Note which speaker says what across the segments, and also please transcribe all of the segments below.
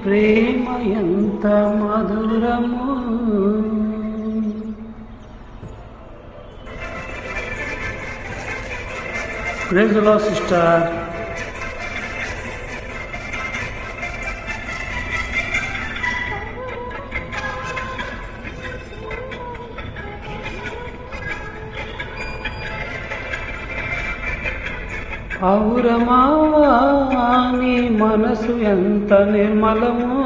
Speaker 1: ప్రేమ ఎంత మధురము. Praise the Lord sister. ఔరమా నీ మనసు ఎంత నిర్మలము.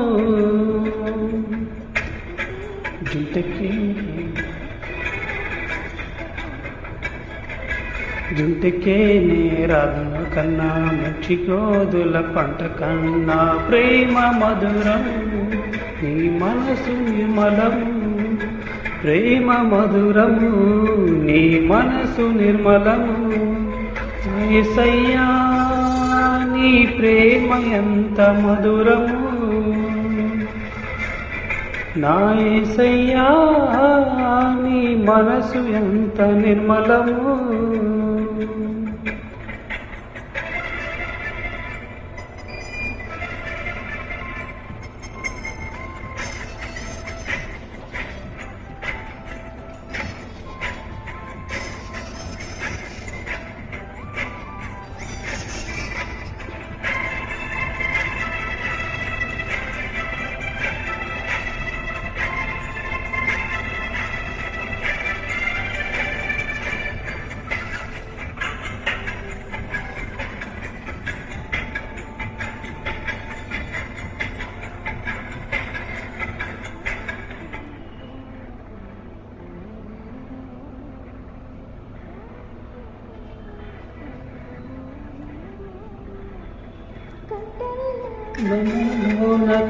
Speaker 1: జుంటికే నేరాదు కన్నా మంచి గోధుల పంట కన్నా ప్రేమ మధురం నీ మనసు నిర్మలము. ప్రేమ మధురము నీ మనసు నిర్మలము. యేసయ్యా నీ ప్రేమ ఎంత మధురము. నా యేసయ్యా నీ మనసు ఎంత నిర్మలము.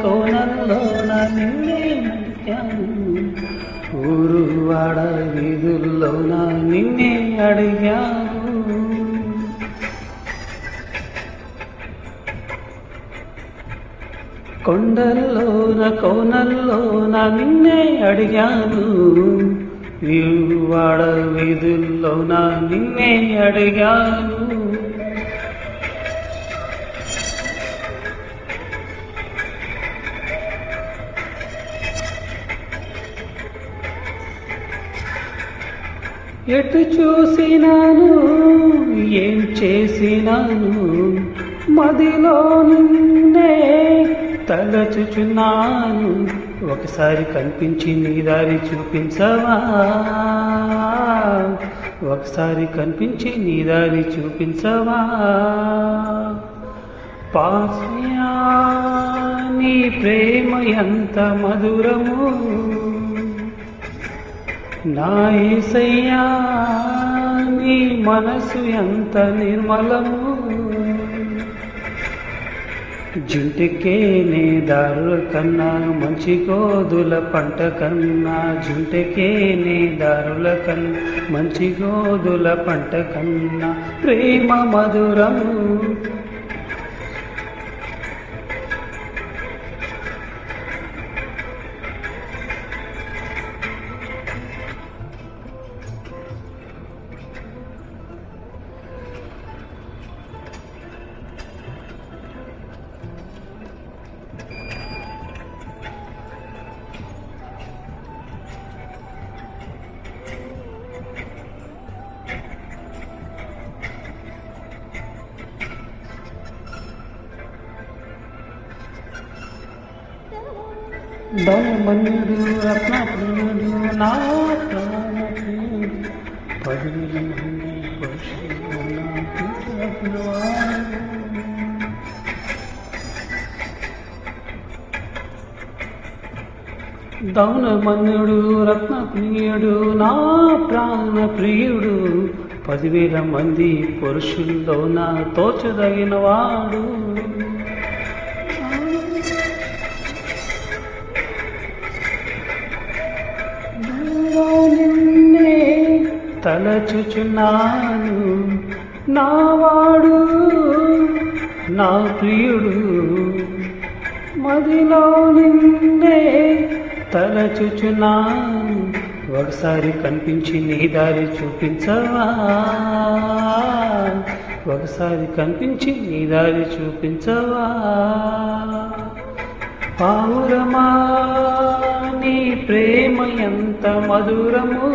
Speaker 1: కోనల్లోన నిన్నే అడిగాను, ఊరు వాడ వీధుల్లోన నిన్నే అడిగాను. కోనల్లోన నిన్నే అడిగాను, ఊరు వాడ వీధుల్లోన నిన్నే అడిగాను. ఎటు చూసినాను ఏం చేసినాను, మదిలో నిన్నే తలచుచున్నాను. ఒకసారి కనిపించి నీ దారి చూపించవా, ఒకసారి కనిపించి నీ దారి చూపించవా. పాస్యా నీ ప్రేమ ఎంత మధురము. నా యేసయ్యా నీ మనసు ఎంత నిర్మలము. జుంటికే నే దారుల కన్నా మంచి గోధుల పంట కన్నా, జుంటికే నే దారుల కన్నా మంచి గోధుల పంట కన్నా ప్రేమ మధురము. దౌనమన్యుడు రత్నప్రియుడు నా ప్రాణప్రియుడు, 10,000 మంది పురుషులు నా పిల్లవాడు. దౌనమన్యుడు రత్నప్రియుడు నా ప్రాణప్రియుడు, 10,000 మంది పురుషుల్లో నా తోచదగినవాడు. నిన్నే తలచుచున్నాను, నావాడు నా ప్రియుడు. మదిలో నిన్నే తలచుచున్నాను, ఒకసారి కనిపించి నీ దారి చూపించవా, ఒకసారి కనిపించి నీ దారి చూపించవా. పావురమా నీ ప్రేమ ఎంత మధురము,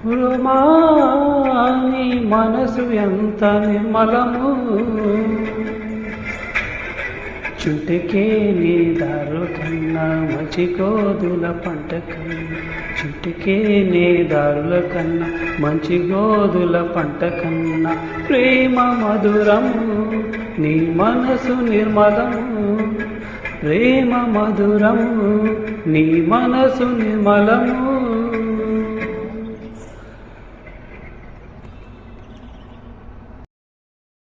Speaker 1: పావురమా నీ మనసు ఎంత నిర్మలము, చుట్టుకే నీ దారు కన్నా మంచి గోధుల పంట కన్నా, చుట్టుకే నీ దారుల కన్నా మంచి గోధుల పంట కన్నా ప్రేమ మధురము నీ మనసు నిర్మలము, ప్రేమ మధురము నీ మనసు నిర్మలము.